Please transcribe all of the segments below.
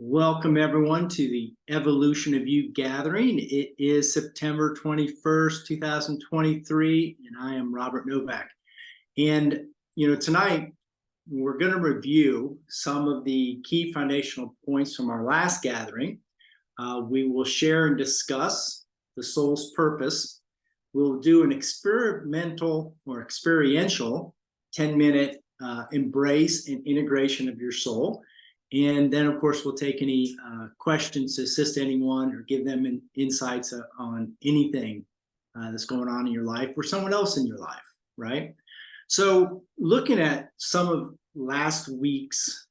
Welcome everyone to the Evolution of You gathering. It is September 21st, 2023, and I am Robert Novak. And, tonight we're going to review some of the key foundational points from our last gathering. We will share and discuss the soul's purpose. We'll do an experiential 10-minute embrace and integration of your soul. And then, of course, we'll take any questions to assist anyone or give them insights on anything that's going on in your life or someone else in your life, right? So looking at some of last week's,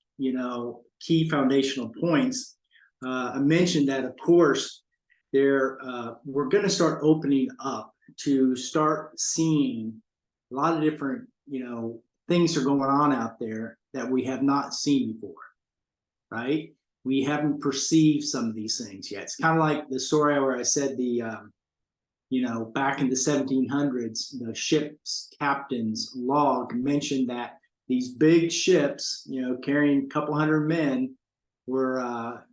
key foundational points, I mentioned that, of course, we're going to start opening up to start seeing a lot of different, things are going on out there that we have not seen before. Right? We haven't perceived some of these things yet. It's kind of like the story where I said back in the 1700s, the ship's captain's log mentioned that these big ships, carrying a couple hundred men were, out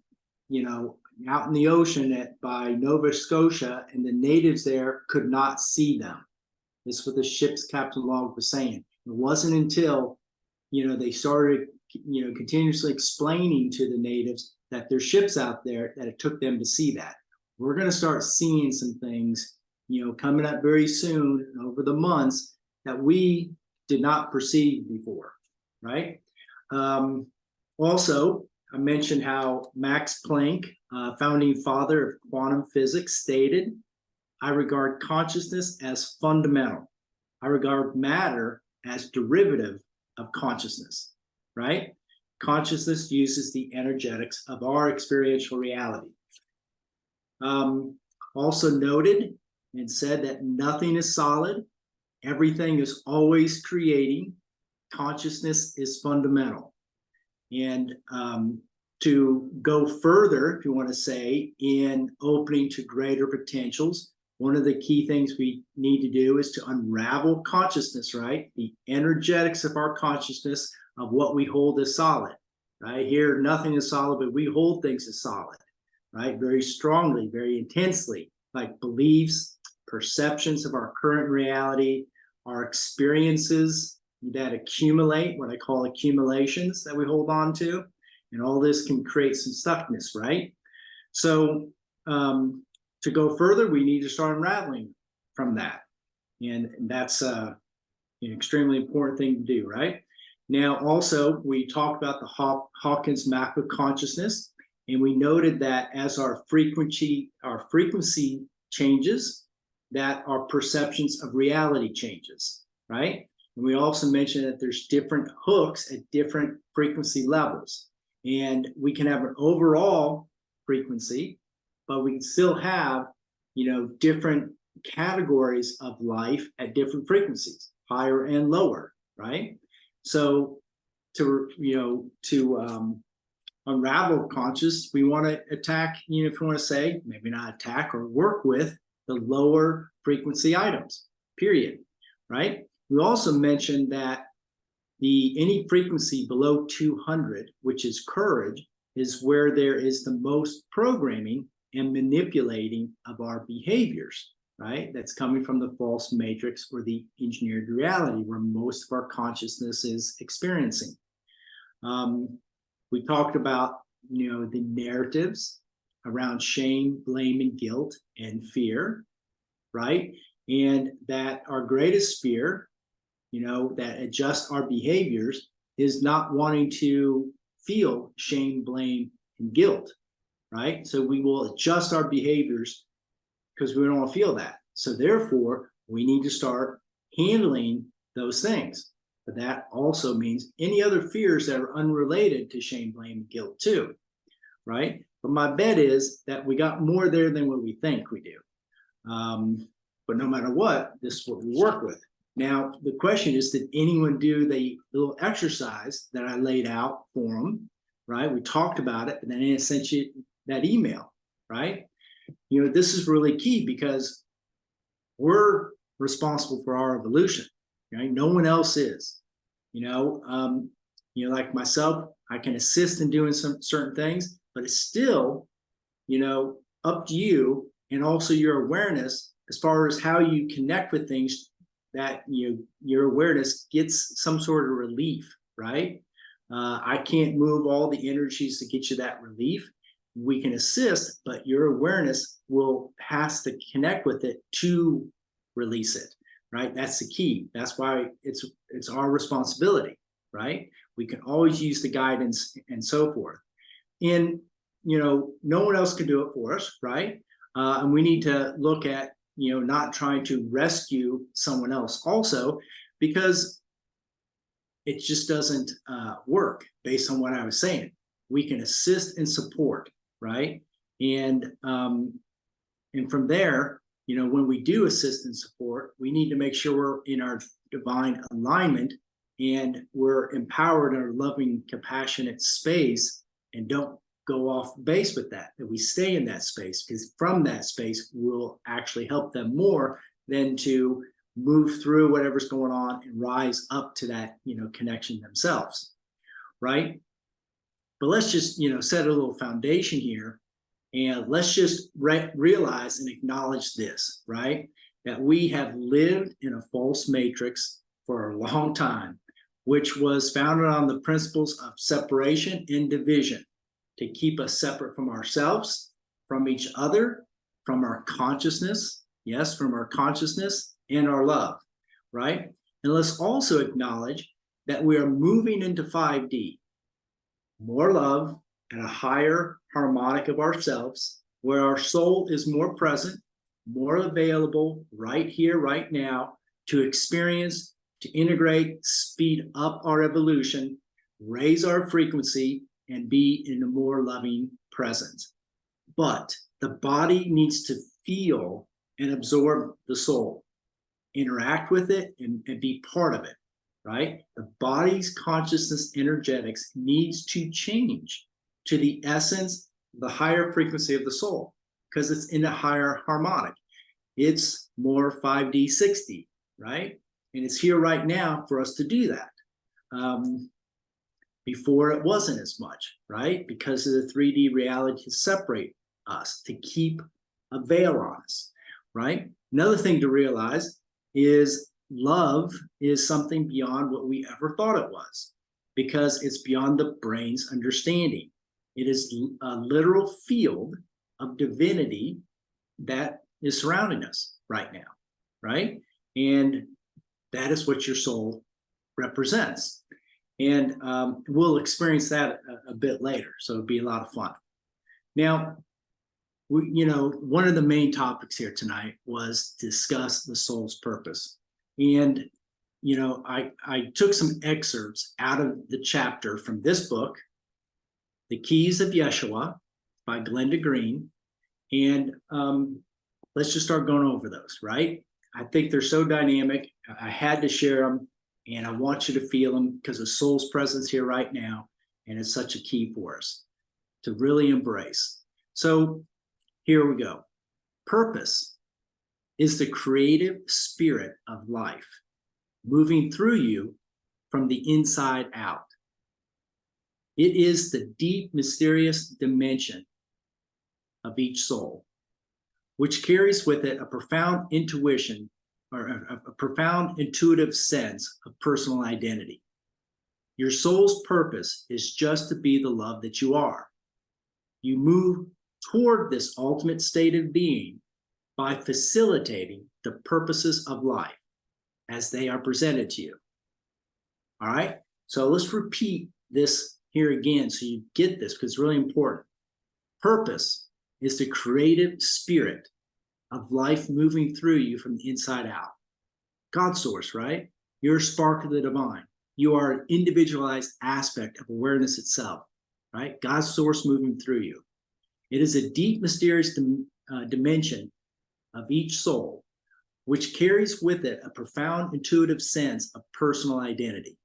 in the ocean by Nova Scotia, and the natives there could not see them. This is what the ship's captain log was saying. It wasn't until, they started continuously explaining to the natives that there's ships out there that it took them to see that. We're going to start seeing some things, coming up very soon over the months that we did not perceive before, right? Also, I mentioned how Max Planck, founding father of quantum physics, stated, "I regard consciousness as fundamental. I regard matter as derivative of consciousness." Right? Consciousness uses the energetics of our experiential reality. Also noted and said that nothing is solid. Everything is always creating. Consciousness is fundamental. And to go further, if you want to say, in opening to greater potentials, one of the key things we need to do is to unravel consciousness, right? The energetics of our consciousness of what we hold as solid, right? Here, nothing is solid, but we hold things as solid, right? Very strongly, very intensely, like beliefs, perceptions of our current reality, our experiences that accumulate, what I call accumulations that we hold on to, and all this can create some stuckness, right? So to go further, we need to start unraveling from that. And that's an extremely important thing to do, right? Now, also, we talked about the Hawkins map of consciousness, and we noted that as our frequency changes, that our perceptions of reality changes, right? And we also mentioned that there's different hooks at different frequency levels, and we can have an overall frequency, but we can still have, different categories of life at different frequencies, higher and lower, right? So to unravel conscious, we want to attack, if you want to say, maybe not attack or work with the lower frequency items, period, right? We also mentioned that any frequency below 200, which is courage, is where there is the most programming and manipulating of our behaviors, right? That's coming from the false matrix or the engineered reality where most of our consciousness is experiencing. We talked about, the narratives around shame, blame, and guilt and fear, right? And that our greatest fear, that adjusts our behaviors is not wanting to feel shame, blame, and guilt, right? So we will adjust our behaviors because we don't want to feel that. So therefore, we need to start handling those things. But that also means any other fears that are unrelated to shame, blame, and guilt too, right? But my bet is that we got more there than what we think we do. But no matter what, this is what we work with. Now, the question is, did anyone do the little exercise that I laid out for them, right? We talked about it, and then I sent you that email, right? This is really key because we're responsible for our evolution, right? No one else is. Like myself, I can assist in doing some certain things, but it's still, up to you, and also your awareness as far as how you connect with things, that your awareness gets some sort of relief, right? I can't move all the energies to get you that relief. We can assist, but your awareness has to connect with it to release it, right? That's the key. That's why it's our responsibility, right? We can always use the guidance and so forth. And no one else can do it for us, right? And we need to look at not trying to rescue someone else also, because it just doesn't work based on what I was saying. We can assist and support, right? And from there, when we do assist and support, we need to make sure we're in our divine alignment and we're empowered in our loving, compassionate space, and don't go off base with that we stay in that space, because from that space will actually help them more than to move through whatever's going on and rise up to that connection themselves, right? But let's just set a little foundation here, and let's just realize and acknowledge this, right? That we have lived in a false matrix for a long time, which was founded on the principles of separation and division, to keep us separate from ourselves, from each other, from our consciousness, yes, from our consciousness and our love, right? And let's also acknowledge that we are moving into 5D, more love at a higher harmonic of ourselves, where our soul is more present, more available right here, right now, to experience, to integrate, speed up our evolution, raise our frequency, and be in a more loving presence. But the body needs to feel and absorb the soul, interact with it, and be part of it, right? The body's consciousness energetics needs to change to the essence, the higher frequency of the soul, because it's in a higher harmonic. It's more 5D, 6D, right? And it's here right now for us to do that. Before it wasn't as much, right? Because of the 3D reality to separate us, to keep a veil on us, right? Another thing to realize is love is something beyond what we ever thought it was, because it's beyond the brain's understanding. It is a literal field of divinity that is surrounding us right now, right? And that is what your soul represents. And we'll experience that a bit later, so it'll be a lot of fun. Now, one of the main topics here tonight was to discuss the soul's purpose. And, I took some excerpts out of the chapter from this book, The Keys of Yeshua by Glenda Green. And let's just start going over those, right? I think they're so dynamic. I had to share them. And I want you to feel them, because the soul's presence here right now, and it's such a key for us to really embrace. So here we go. Purpose is the creative spirit of life moving through you from the inside out. It is the deep, mysterious dimension of each soul, which carries with it a profound intuition, or a profound intuitive sense of personal identity. Your soul's purpose is just to be the love that you are. You move toward this ultimate state of being by facilitating the purposes of life as they are presented to you. All right, so let's repeat this here again so you get this, because it's really important. Purpose is the creative spirit of life moving through you from the inside out. God source, right? You're a spark of the divine. You are an individualized aspect of awareness itself, right? God's source moving through you. It is a deep, mysterious dimension of each soul, which carries with it a profound intuitive sense of personal identity.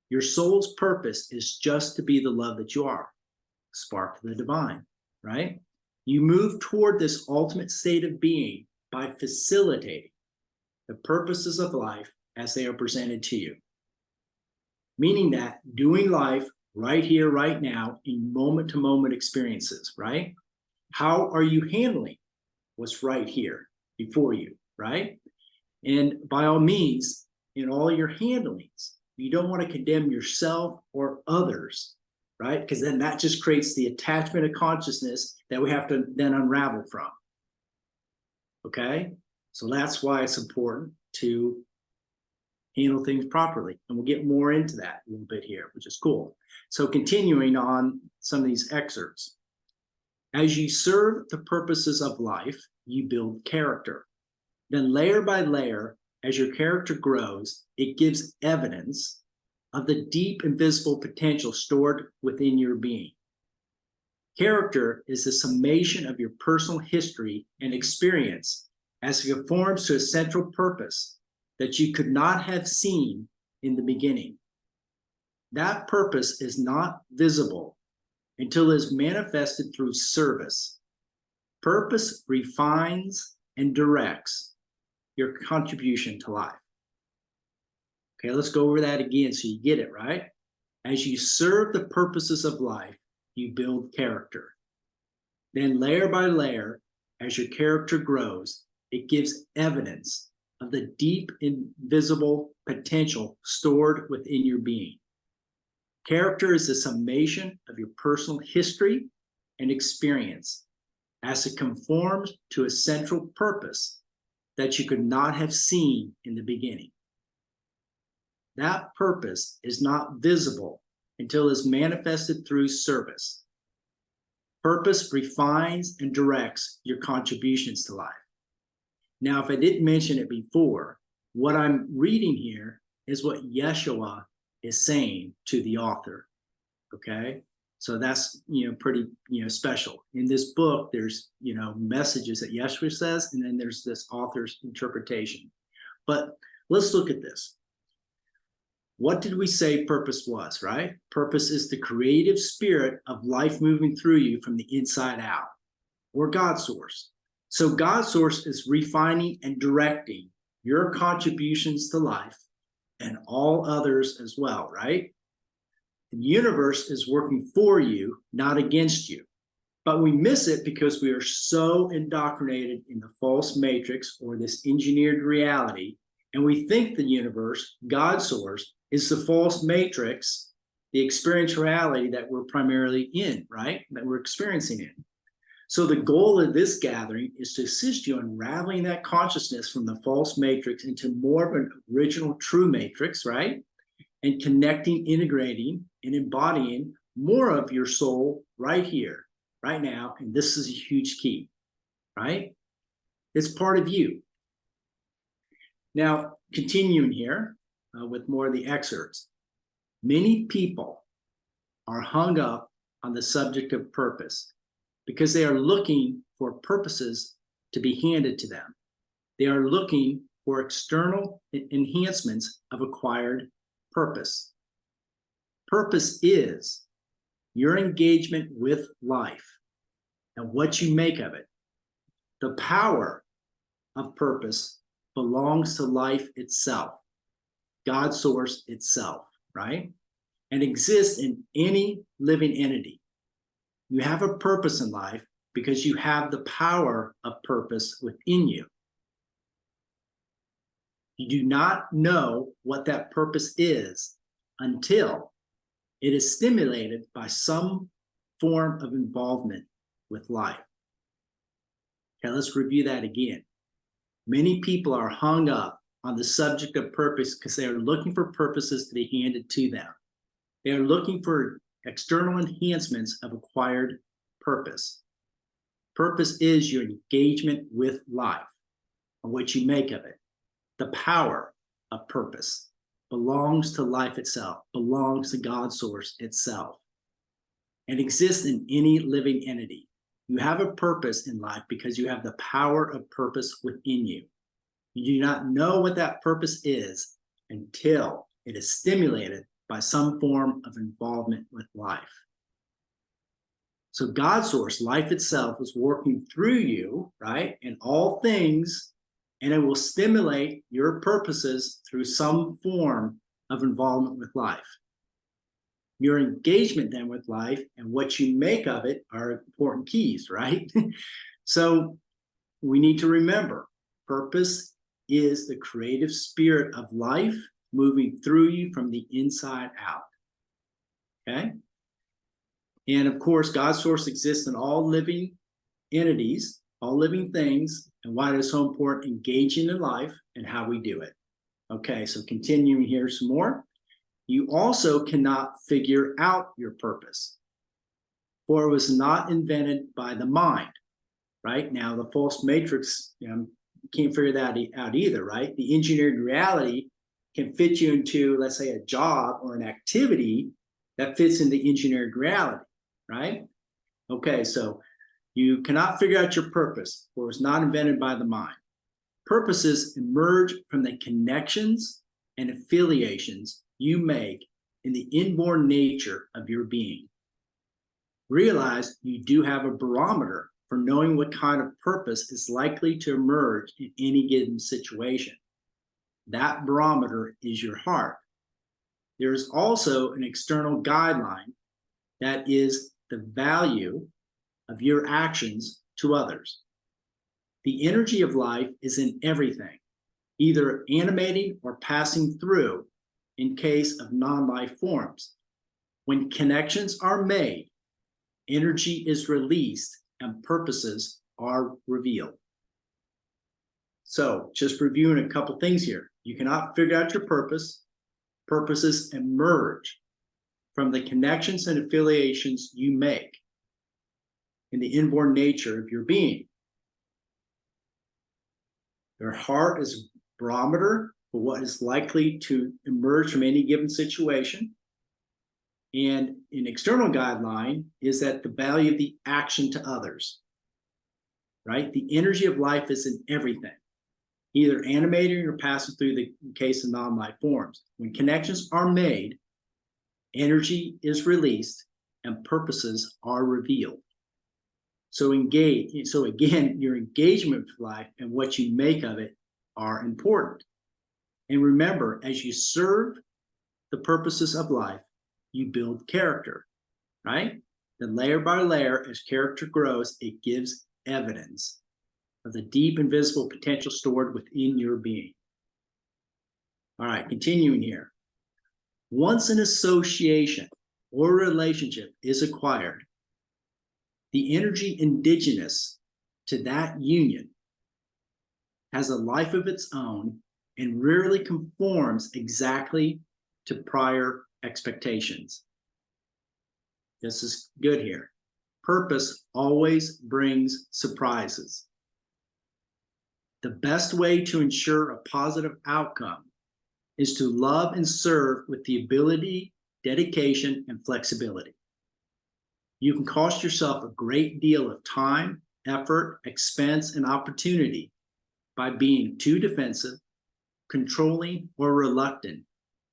Your soul's purpose is just to be the love that you are, spark of the divine, right? You move toward this ultimate state of being by facilitating the purposes of life as they are presented to you. Meaning that doing life right here, right now, in moment-to-moment experiences, right? How are you handling what's right here before you, right? And by all means, in all your handlings, you don't want to condemn yourself or others, right? Because then that just creates the attachment of consciousness that we have to then unravel from. Okay? So that's why it's important to handle things properly. And we'll get more into that a little bit here, which is cool. So continuing on some of these excerpts. As you serve the purposes of life, you build character. Then layer by layer, as your character grows, it gives evidence of the deep invisible potential stored within your being. Character is the summation of your personal history and experience as it conforms to a central purpose that you could not have seen in the beginning. That purpose is not visible until it is manifested through service. Purpose refines and directs your contribution to life. Okay, let's go over that again so you get it, right? As you serve the purposes of life, you build character. Then layer by layer, as your character grows, it gives evidence of the deep invisible potential stored within your being. Character is the summation of your personal history and experience as it conforms to a central purpose that you could not have seen in the beginning. That purpose is not visible until it is manifested through service. Purpose refines and directs your contributions to life. Now, if I didn't mention it before, what I'm reading here is what Yeshua is saying to the author, okay? So that's, pretty, special. In this book, there's, messages that Yeshua says, and then there's this author's interpretation. But let's look at this. What did we say purpose was, right? Purpose is the creative spirit of life moving through you from the inside out, or God source. So God source is refining and directing your contributions to life and all others as well, right? The universe is working for you, not against you. But we miss it because we are so indoctrinated in the false matrix or this engineered reality. And we think the universe, God source, is the false matrix, the experiential reality that we're primarily in, right? That we're experiencing in. So the goal of this gathering is to assist you in unraveling that consciousness from the false matrix into more of an original true matrix, right? And connecting, integrating, and embodying more of your soul right here, right now. And this is a huge key, right? It's part of you. Now, continuing here with more of the excerpts. Many people are hung up on the subject of purpose because they are looking for purposes to be handed to them. They are looking for external enhancements of acquired purpose. Purpose is your engagement with life and what you make of it. The power of purpose belongs to life itself, God source itself, right? And exists in any living entity. You have a purpose in life because you have the power of purpose within you. You do not know what that purpose is until it is stimulated by some form of involvement with life. Okay, let's review that again. Many people are hung up on the subject of purpose because they are looking for purposes to be handed to them. They are looking for external enhancements of acquired purpose. Purpose is your engagement with life and what you make of it. The power of purpose belongs to life itself, belongs to God source itself, and exists in any living entity. You have a purpose in life because you have the power of purpose within you. You do not know what that purpose is until it is stimulated by some form of involvement with life. So God source, life itself, is working through you, right, in all things, and it will stimulate your purposes through some form of involvement with life. Your engagement then with life and what you make of it are important keys, right? So we need to remember, purpose is the creative spirit of life moving through you from the inside out. Okay? And of course, God's source exists in all living entities, all living things, and why it is so important engaging in life and how we do it. Okay, so continuing here some more. You also cannot figure out your purpose, for it was not invented by the mind. Right now, the false matrix, can't figure that out either, right? The engineered reality can fit you into, let's say, a job or an activity that fits into engineered reality, right? Okay, so you cannot figure out your purpose, for it was not invented by the mind. Purposes emerge from the connections and affiliations you make in the inborn nature of your being. Realize you do have a barometer for knowing what kind of purpose is likely to emerge in any given situation. That barometer is your heart. There is also an external guideline that is the value of your actions to others. The energy of life is in everything, either animating or passing through in case of non-life forms. When connections are made, energy is released and purposes are revealed. So just reviewing a couple things here. You cannot figure out your purpose. Purposes emerge from the connections and affiliations you make in the inborn nature of your being. Your heart is a barometer for what is likely to emerge from any given situation. And an external guideline is that the value of the action to others, right? The energy of life is in everything, either animating or passing through the case of non-life forms. When connections are made, energy is released and purposes are revealed. So again, your engagement with life and what you make of it are important. And remember, as you serve the purposes of life, you build character, right? Then layer by layer, as character grows, it gives evidence of the deep invisible potential stored within your being. All right, continuing here. Once an association or relationship is acquired, the energy indigenous to that union has a life of its own and rarely conforms exactly to prior expectations. This is good here. Purpose always brings surprises. The best way to ensure a positive outcome is to love and serve with the ability, dedication, and flexibility. You can cost yourself a great deal of time, effort, expense, and opportunity by being too defensive, controlling, or reluctant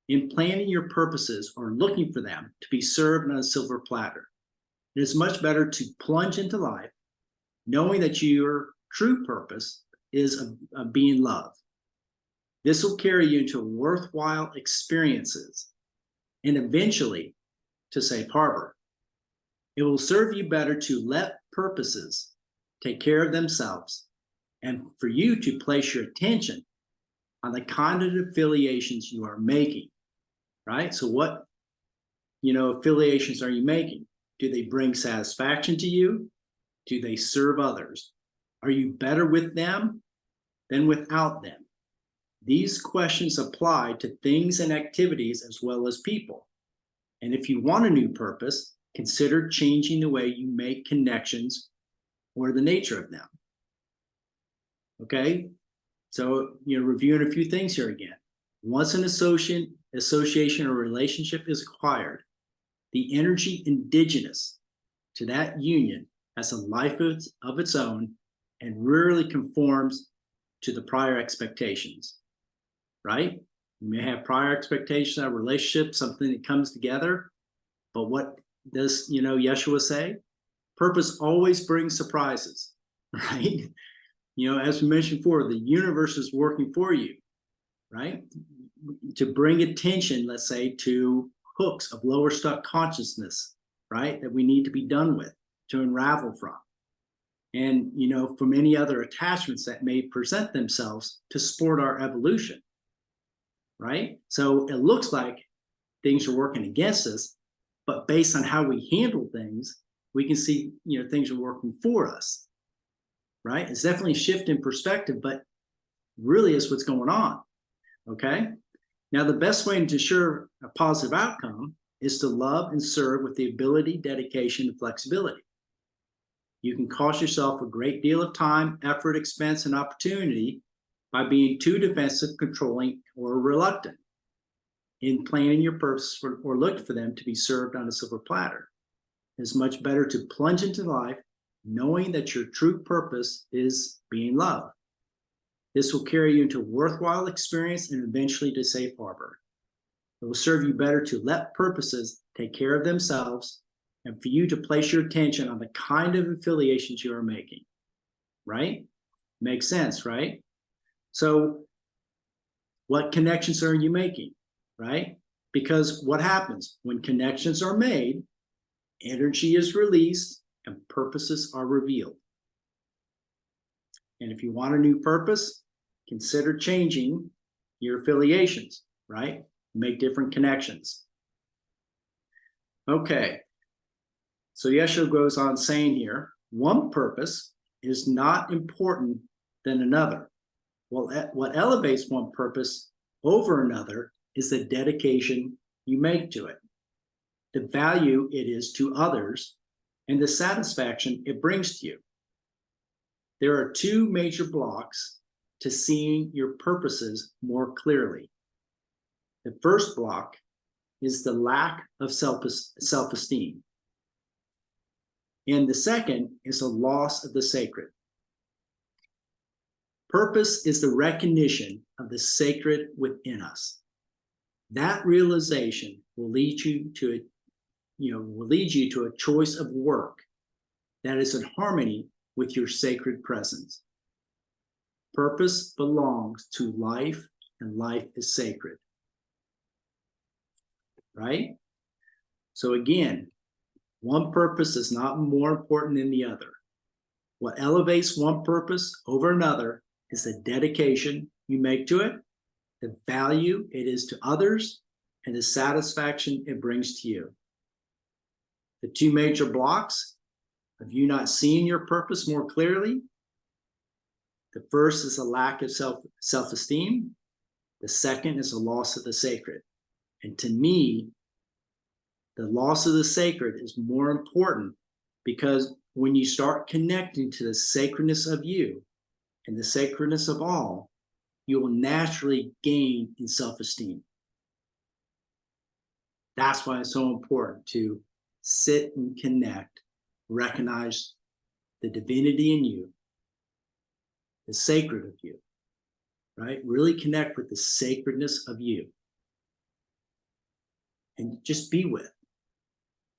in planning your purposes or looking for them to be served on a silver platter. It is much better to plunge into life knowing that your true purpose is of being loved. This will carry you into worthwhile experiences and eventually to safe harbor. It will serve you better to let purposes take care of themselves and for you to place your attention on the kind of affiliations you are making, right? So what, affiliations are you making? Do they bring satisfaction to you? Do they serve others? Are you better with them than without them? These questions apply to things and activities as well as people. And if you want a new purpose, consider changing the way you make connections or the nature of them. Okay, so reviewing a few things here again. Once an association or relationship is acquired, the energy indigenous to that union has a life of its own and rarely conforms to the prior expectations, right? You may have prior expectations of a relationship, something that comes together, but what does, Yeshua say? Purpose always brings surprises, right? As we mentioned before, the universe is working for you, right? To bring attention, let's say, to hooks of lower stuck consciousness, right? That we need to be done with, to unravel from. And, from any other attachments that may present themselves to support our evolution, right? So it looks like things are working against us, but based on how we handle things, we can see, things are working for us, right? It's definitely a shift in perspective, but really is what's going on, okay? Now, the best way to ensure a positive outcome is to love and serve with the ability, dedication, and flexibility. You can cost yourself a great deal of time, effort, expense, and opportunity by being too defensive, controlling, or reluctant in planning your purpose or look for them to be served on a silver platter. It's much better to plunge into life knowing that your true purpose is being loved. This will carry you into a worthwhile experience and eventually to safe harbor. It will serve you better to let purposes take care of themselves and for you to place your attention on the kind of affiliations you are making, right? Makes sense, right? So what connections are you making, right? Because what happens when connections are made, energy is released and purposes are revealed. And if you want a new purpose, consider changing your affiliations, right? Make different connections. Okay. So Yeshua goes on saying here, one purpose is not important than another. Well, what elevates one purpose over another is the dedication you make to it, the value it is to others, and the satisfaction it brings to you. There are two major blocks to seeing your purposes more clearly. The first block is the lack of self-esteem. And the second is a loss of the sacred. Purpose is the recognition of the sacred within us. That realization will lead you to a choice of work that is in harmony with your sacred presence. Purpose belongs to life, and life is sacred. Right? So again, one purpose is not more important than the other. What elevates one purpose over another is the dedication you make to it, the value it is to others, and the satisfaction it brings to you. The two major blocks of you not seeing your purpose more clearly, the first is a lack of self-esteem. The second is a loss of the sacred. And to me, the loss of the sacred is more important because when you start connecting to the sacredness of you and the sacredness of all, you will naturally gain in self-esteem. That's why it's so important to sit and connect, recognize the divinity in you, the sacred of you, right? Really connect with the sacredness of you and just be with,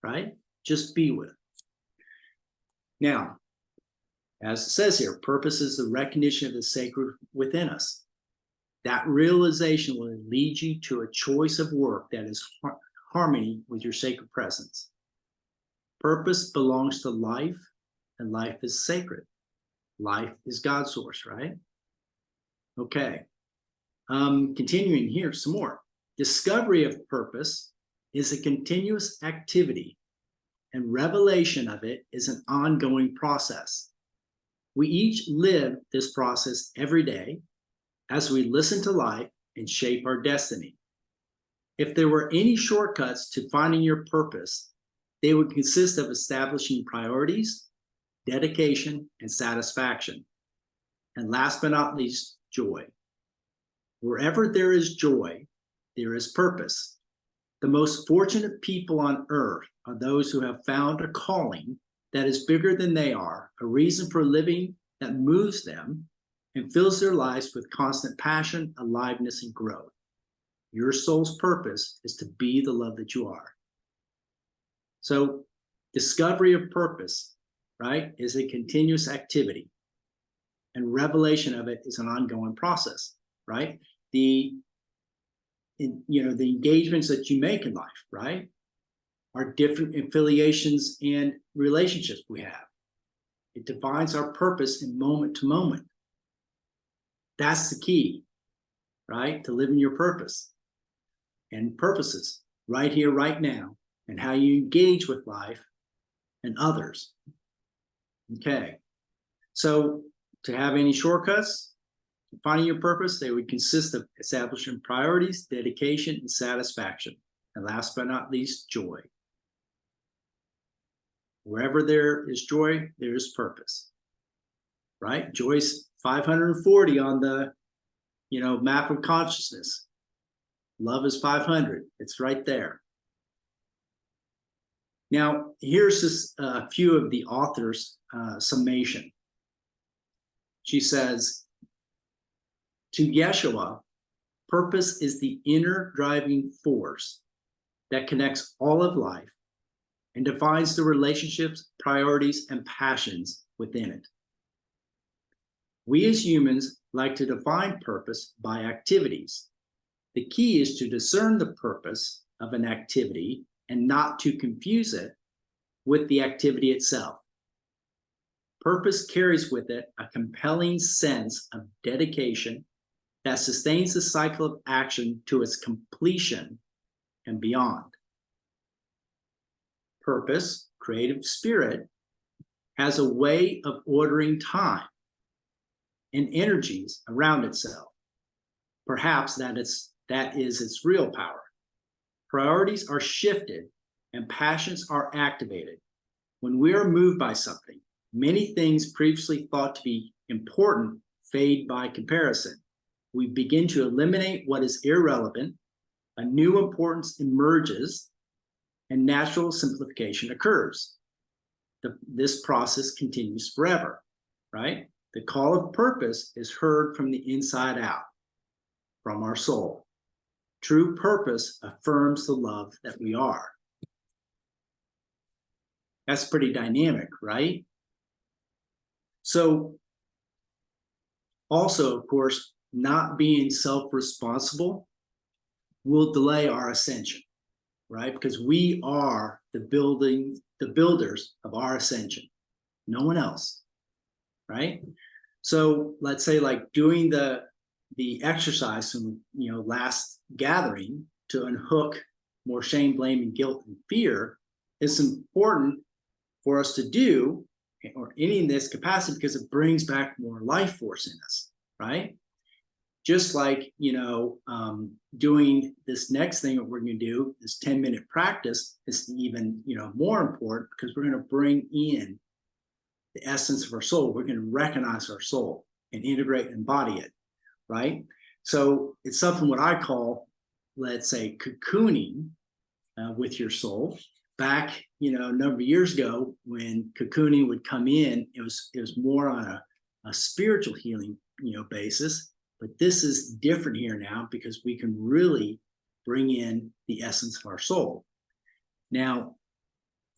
right? Just be with. Now, as it says here, purpose is the recognition of the sacred within us. That realization will lead you to a choice of work that is harmony with your sacred presence. Purpose belongs to life, and life is sacred. Life is God's source, right? Okay. Continuing here some more. Discovery of purpose is a continuous activity, and revelation of it is an ongoing process. We each live this process every day as we listen to life and shape our destiny. If there were any shortcuts to finding your purpose, they would consist of establishing priorities, dedication, and satisfaction. And last but not least, joy. Wherever there is joy, there is purpose. The most fortunate people on earth are those who have found a calling that is bigger than they are, a reason for living that moves them and fills their lives with constant passion, aliveness, and growth. Your soul's purpose is to be the love that you are. So, discovery of purpose, right, is a continuous activity, and revelation of it is an ongoing process, right? The in, the engagements that you make in life, right? Our different affiliations and relationships we have. It defines our purpose in moment to moment. That's the key, right? To living your purpose and purposes right here, right now, and how you engage with life and others. Okay. So to have any shortcuts, finding your purpose, they would consist of establishing priorities, dedication, and satisfaction. And last but not least, joy. Wherever there is joy, there is purpose, right? Joy's 540 on the, map of consciousness. Love is 500. It's right there. Now, here's just a few of the authors' summation. She says, to Yeshua, purpose is the inner driving force that connects all of life and defines the relationships, priorities, and passions within it. We as humans like to define purpose by activities. The key is to discern the purpose of an activity and not to confuse it with the activity itself. Purpose carries with it a compelling sense of dedication that sustains the cycle of action to its completion and beyond. Purpose, creative spirit, has a way of ordering time and energies around itself. Perhaps that is its real power. Priorities are shifted and passions are activated. When we are moved by something, many things previously thought to be important fade by comparison. We begin to eliminate what is irrelevant, a new importance emerges, and natural simplification occurs. This process continues forever, right? The call of purpose is heard from the inside out, from our soul. True purpose affirms the love that we are. That's pretty dynamic, right? So, also, of course, not being self-responsible will delay our ascension, right? Because we are the builders of our ascension, no one else, right? So let's say like doing the exercise from last gathering to unhook more shame, blame, and guilt and fear is important for us to do, or any in this capacity, because it brings back more life force in us, right? Just like, doing this next thing that we're going to do, this 10-minute practice, is even, more important because we're going to bring in the essence of our soul. We're going to recognize our soul and integrate and embody it, right? So it's something what I call, let's say, cocooning with your soul. Back, a number of years ago, when cocooning would come in, it was more on a spiritual healing, basis. But this is different here now because we can really bring in the essence of our soul. Now,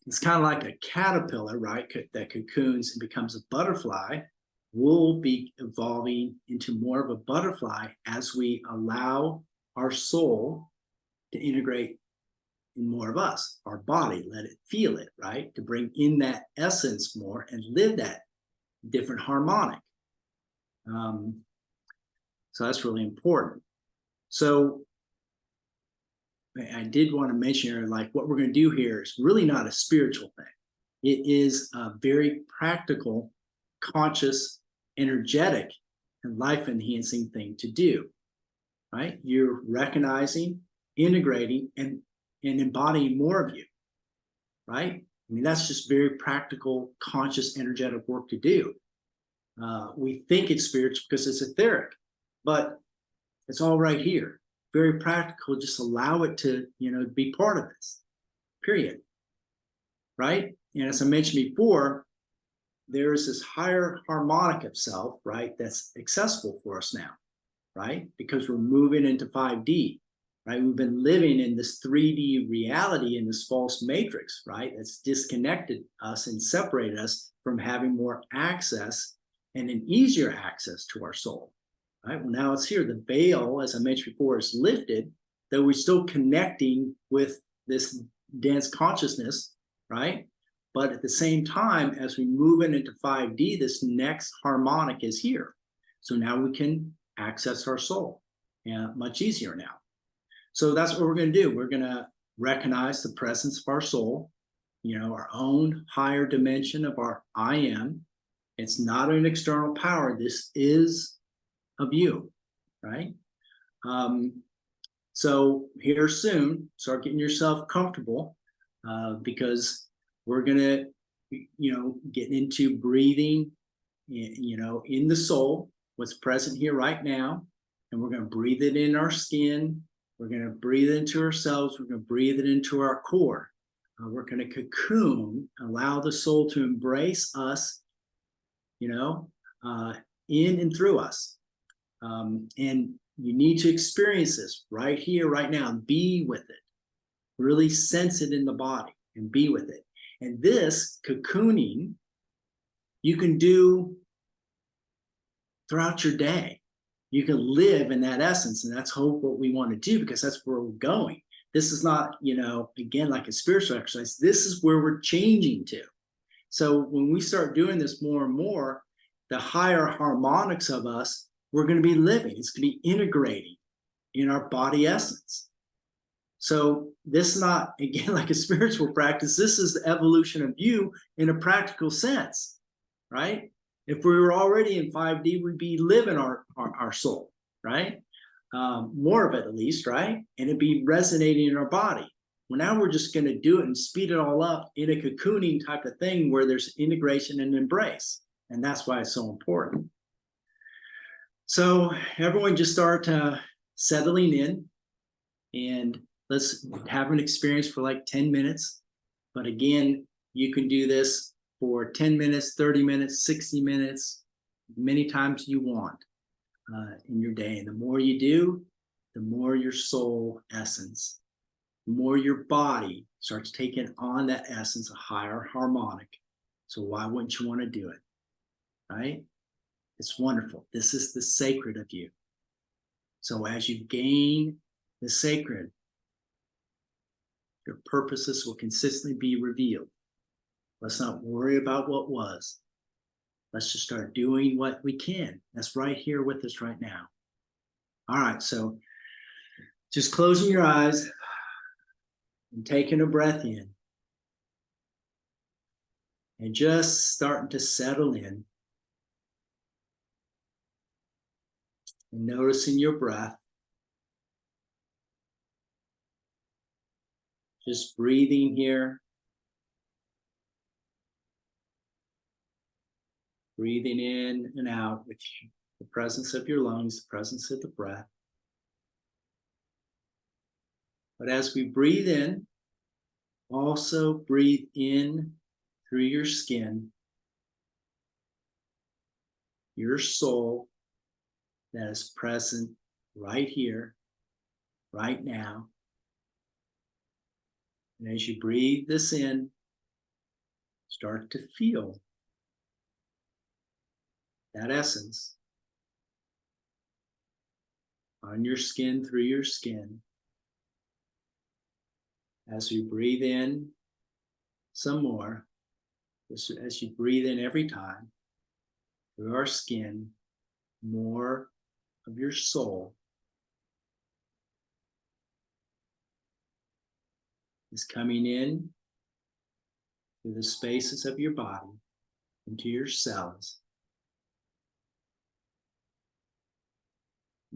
it's kind of like a caterpillar, right? That cocoons and becomes a butterfly. We'll be evolving into more of a butterfly as we allow our soul to integrate in more of us, our body, let it feel it, right? To bring in that essence more and live that different harmonic. So that's really important. So I did want to mention here, like what we're going to do here is really not a spiritual thing. It is a very practical, conscious, energetic, and life-enhancing thing to do, right? You're recognizing, integrating, and embodying more of you, right? I mean, that's just very practical, conscious, energetic work to do. We think it's spiritual because it's etheric, but it's all right here. Very practical. Just allow it to, be part of this, period. Right? And as I mentioned before, there is this higher harmonic of self, right? That's accessible for us now, right? Because we're moving into 5D, right? We've been living in this 3D reality in this false matrix, right? That's disconnected us and separated us from having more access and an easier access to our soul. Right? Well, now it's here. The veil, as I mentioned before, is lifted, that we're still connecting with this dense consciousness, right? But at the same time, as we move into 5D, this next harmonic is here. So now we can access our soul much easier now. So that's what we're going to do. We're going to recognize the presence of our soul, our own higher dimension of our I am. It's not an external power. This is of you, right? So here soon, start getting yourself comfortable because we're going to, get into breathing, in the soul, what's present here right now. And we're going to breathe it in our skin. We're going to breathe it into ourselves. We're going to breathe it into our core. We're going to cocoon, allow the soul to embrace us, in and through us. And you need to experience this right here, right now. Be with it. Really sense it in the body and be with it. And this cocooning, you can do throughout your day. You can live in that essence, and that's what we want to do, because that's where we're going. This is not, again, like a spiritual exercise. This is where we're changing to. So when we start doing this more and more, the higher harmonics of us, we're going to be living. It's going to be integrating in our body essence. So this is not, again, like a spiritual practice. This is the evolution of you in a practical sense, right? If we were already in 5D, we'd be living our soul, right? More of it at least, right? And it'd be resonating in our body. Well, now we're just going to do it and speed it all up in a cocooning type of thing where there's integration and embrace. And that's why it's so important. So everyone just start settling in, and let's have an experience for like 10 minutes. But again, you can do this for 10 minutes, 30 minutes, 60 minutes, many times you want in your day. And the more you do, the more your soul essence, the more your body starts taking on that essence, a higher harmonic. So why wouldn't you want to do it, right? It's wonderful. This is the sacred of you. So as you gain the sacred, your purposes will consistently be revealed. Let's not worry about what was. Let's just start doing what we can. That's right here with us right now. All right, so just closing your eyes and taking a breath in and just starting to settle in and noticing your breath. Just breathing here. Breathing in and out with the presence of your lungs, the presence of the breath. But as we breathe in, also breathe in through your skin, your soul that is present right here, right now. And as you breathe this in, start to feel that essence on your skin, through your skin. As we breathe in some more, as you breathe in every time, through our skin, more of your soul is coming in through the spaces of your body, into your cells.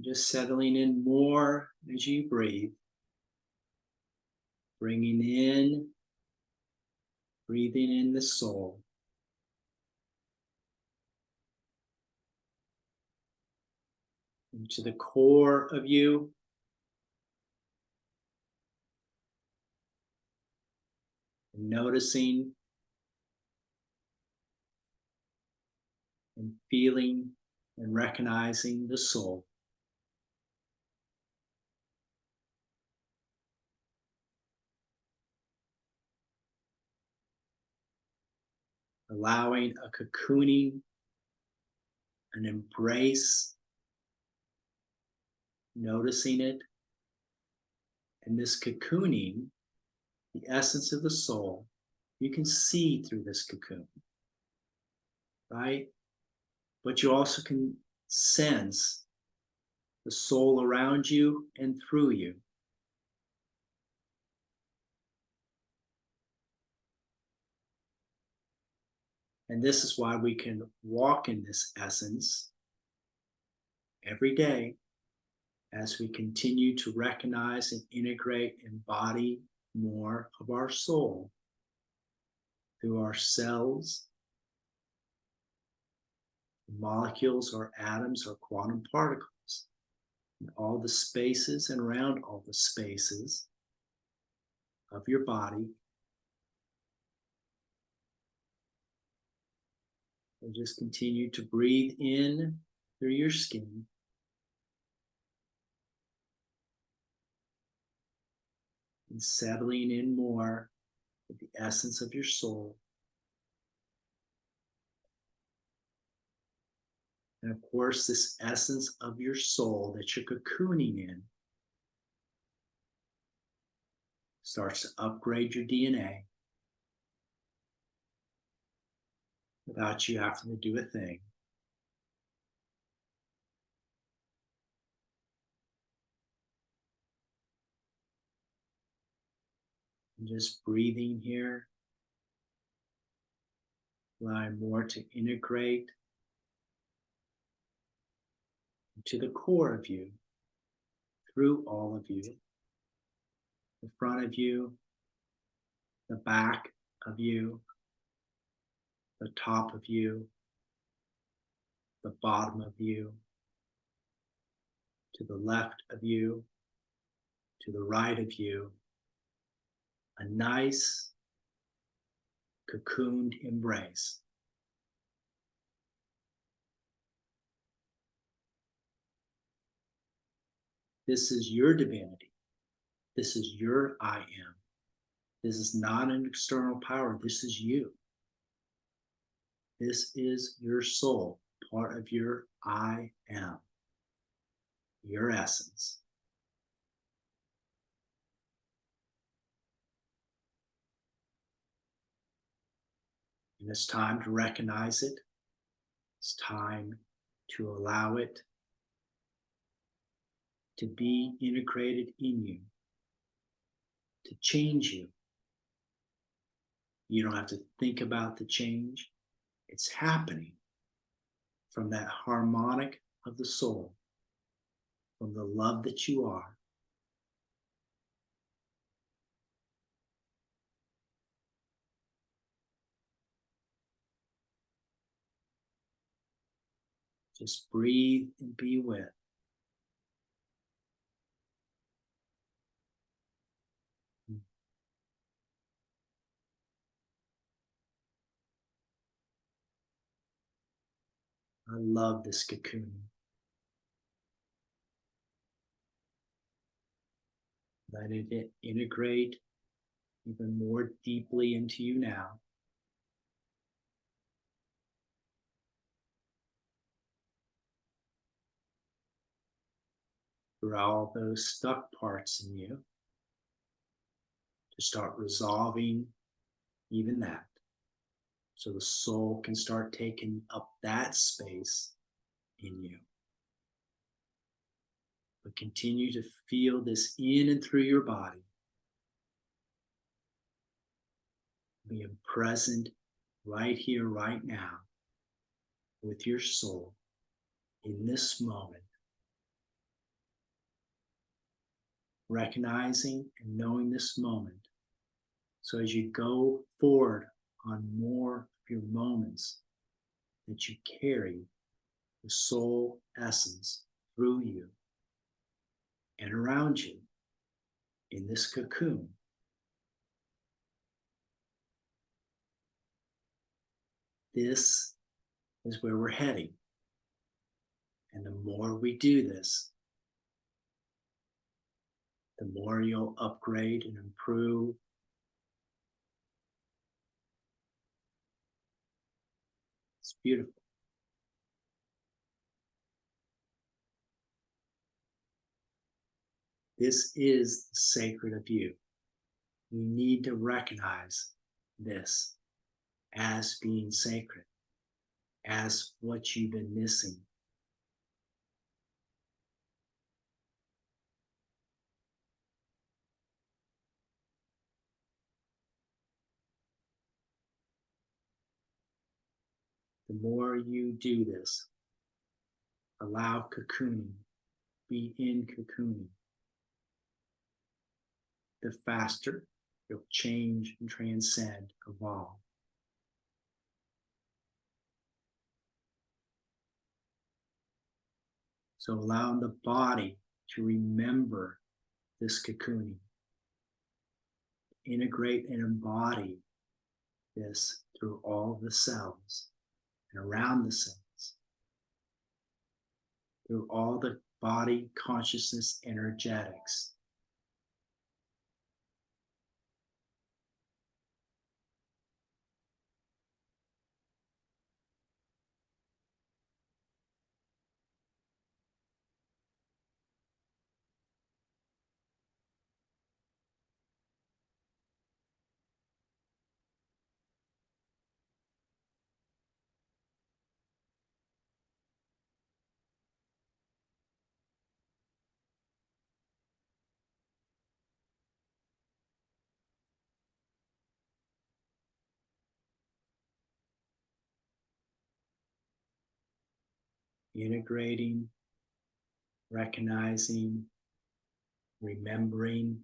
Just settling in more as you breathe. Bringing in, breathing in the soul. Into the core of you. And noticing and feeling and recognizing the soul. Allowing a cocooning, an embrace, noticing it, And this cocooning, the essence of the soul, you can see through this cocoon, right? But you also can sense the soul around you and through you. And this is why we can walk in this essence every day as we continue to recognize and integrate, embody more of our soul through our cells, molecules or atoms or quantum particles, and all the spaces and around all the spaces of your body. And just continue to breathe in through your skin. And settling in more with the essence of your soul. And of course, this essence of your soul that you're cocooning in starts to upgrade your DNA without you having to do a thing. And just breathing here, allowing more to integrate into the core of you, through all of you, the front of you, the back of you, the top of you, the bottom of you, to the left of you, to the right of you. A nice cocooned embrace. This is your divinity. This is your I am. This is not an external power. This is you. This is your soul, part of your I am, your essence. And it's time to recognize it. It's time to allow it to be integrated in you, to change you. You don't have to think about the change. It's happening from that harmonic of the soul, from the love that you are. Just breathe and be with. I love this cocoon. Let it integrate even more deeply into you now. For all those stuck parts in you, to start resolving even that. So the soul can start taking up that space in you. But continue to feel this in and through your body. Being present right here, right now, with your soul in this moment. Recognizing and knowing this moment. So as you go forward on more of your moments, that you carry the soul essence through you and around you in this cocoon. This is where we're heading. And the more we do this, the more you'll upgrade and improve. It's beautiful. This is the sacred of you. You need to recognize this as being sacred, as what you've been missing. The more you do this, allow cocooning, be in cocooning, the faster you'll change and transcend, evolve. So allowing the body to remember this cocooning, integrate and embody this through all the cells and around the cells, through all the body consciousness energetics. Integrating, recognizing, remembering,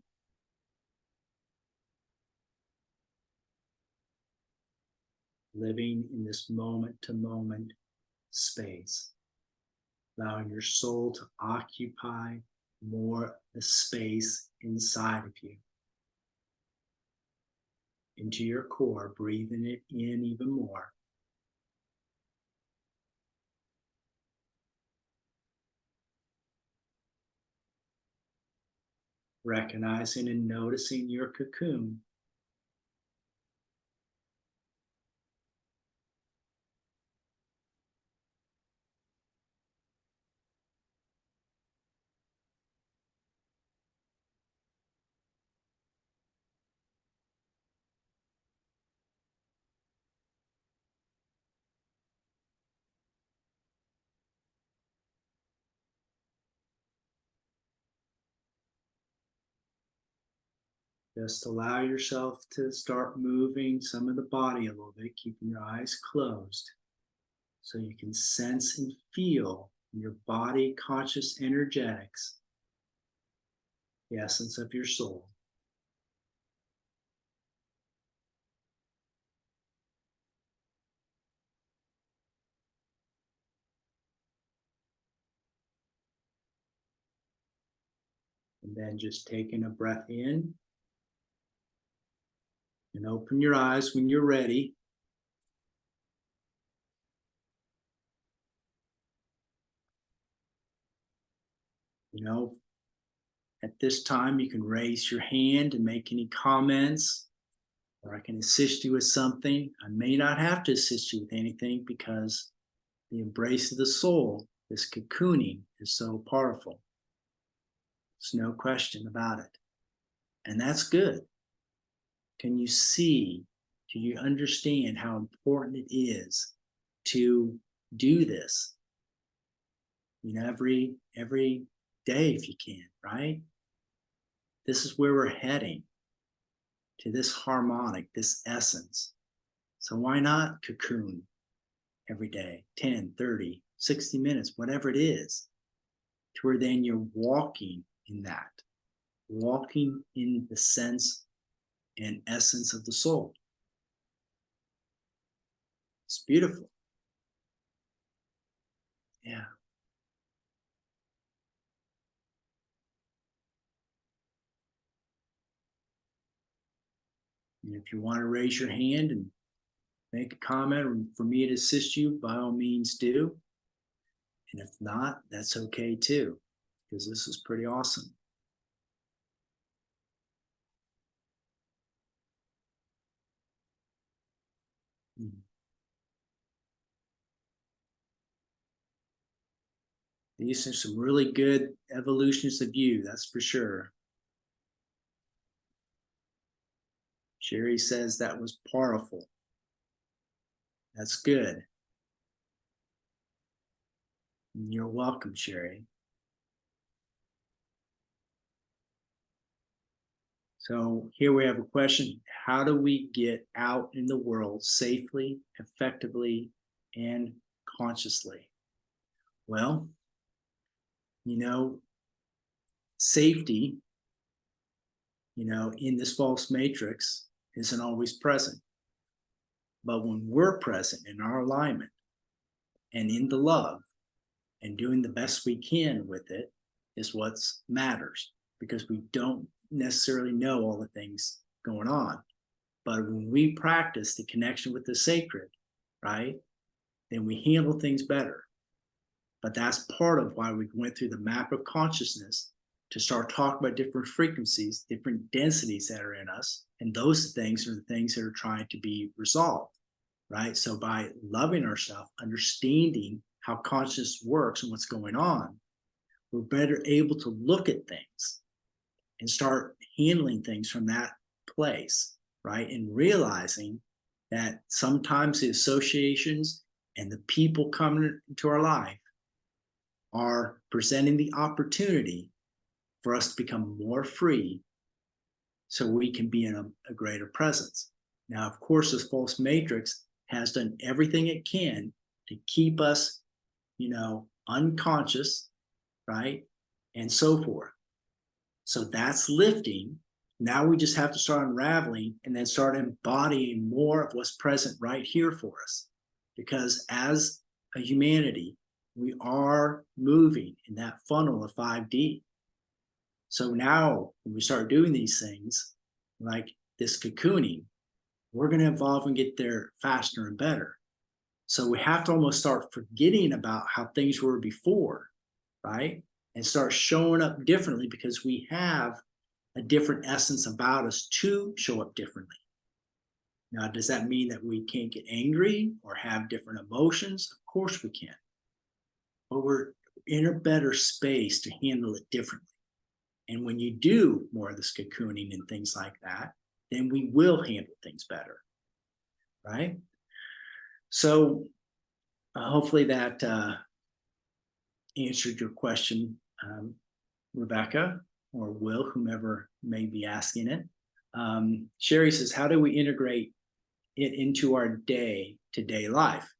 living in this moment to moment space, allowing your soul to occupy more the space inside of you, into your core, breathing it in even more. Recognizing and noticing your cocoon. Just allow yourself to start moving some of the body a little bit, keeping your eyes closed, so you can sense and feel in your body conscious energetics the essence of your soul. And then just taking a breath in and open your eyes when you're ready. You know, at this time, you can raise your hand and make any comments, or I can assist you with something. I may not have to assist you with anything because the embrace of the soul, this cocooning, is so powerful. There's no question about it. And that's good. Can you see, do you understand how important it is to do this? You know, every day if you can, right? This is where we're heading, to this harmonic, this essence. So why not cocoon every day, 10, 30, 60 minutes, whatever it is, to where then you're walking in that, walking in the sense and essence of the soul. It's beautiful. Yeah. And if you want to raise your hand and make a comment or for me to assist you, by all means do. And if not, that's okay too, because this is pretty awesome. Mm. These are some really good evolutions of you, that's for sure. Sherry says that was powerful. That's good. You're welcome, Sherry. So here we have a question. How do we get out in the world safely, effectively, and consciously? Well, safety, in this false matrix isn't always present. But when we're present in our alignment and in the love and doing the best we can with it is what matters, because we don't necessarily know all the things going on. But when we practice the connection with the sacred, right, then we handle things better. But that's part of why we went through the map of consciousness to start talking about different frequencies, different densities that are in us. And those things are the things that are trying to be resolved, right? So by loving ourselves, understanding how consciousness works and what's going on, we're better able to look at things and start handling things from that place, right? And realizing that sometimes the associations and the people coming into our life are presenting the opportunity for us to become more free so we can be in a greater presence. Now, of course, this false matrix has done everything it can to keep us, unconscious, right? And so forth. So that's lifting. Now we just have to start unraveling and then start embodying more of what's present right here for us. Because as a humanity, we are moving in that funnel of 5D. So now when we start doing these things, like this cocooning, we're going to evolve and get there faster and better. So we have to almost start forgetting about how things were before, right? And start showing up differently because we have a different essence about us to show up differently. Now, does that mean that we can't get angry or have different emotions? Of course we can. But we're in a better space to handle it differently. And when you do more of this cocooning and things like that, then we will handle things better, right? So hopefully that answered your question, Rebecca, or Will, whomever may be asking it. Sherry says, how do we integrate it into our day-to-day life?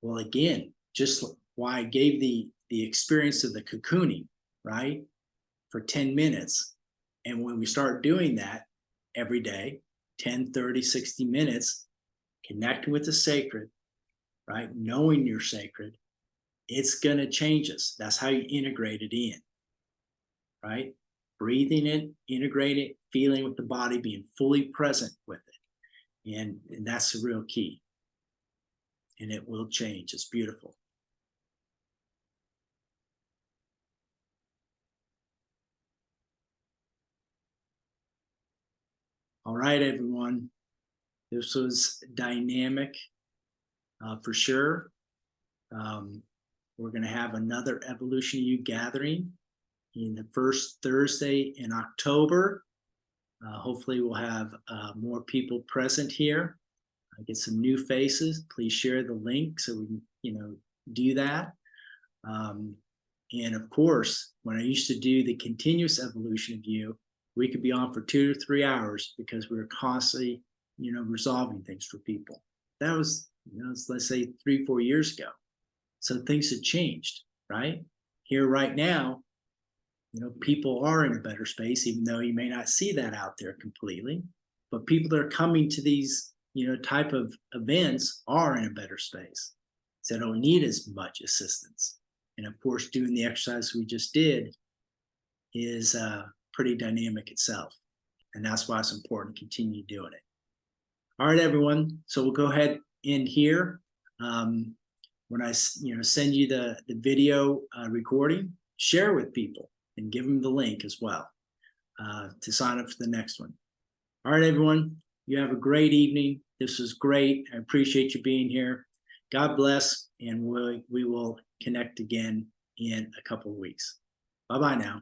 Well, again, just why I gave the experience of the cocooning, right, for 10 minutes. And when we start doing that every day, 10, 30, 60 minutes, connecting with the sacred, right, knowing you're sacred, it's going to change us. That's how you integrate it in, right? Breathing it, integrate it, feeling with the body, being fully present with it. And that's the real key. And it will change. It's beautiful. All right, everyone. This was dynamic for sure. We're going to have another Evolution U gathering in the first Thursday in October. Hopefully we'll have more people present here. Get some new faces. Please share the link so we can, do that. And of course, when I used to do the continuous evolution of you, we could be on for 2 to 3 hours because we were constantly, resolving things for people. That was, let's say 3, 4 years ago. So things have changed, right? Here right now, people are in a better space, even though you may not see that out there completely. But people that are coming to these, type of events are in a better space. So they don't need as much assistance. And of course, doing the exercise we just did is pretty dynamic itself. And that's why it's important to continue doing it. All right, everyone. So we'll go ahead and here. When I send you the video recording, share with people and give them the link as well to sign up for the next one. All right, everyone. You have a great evening. This was great. I appreciate you being here. God bless, and we will connect again in a couple of weeks. Bye-bye now.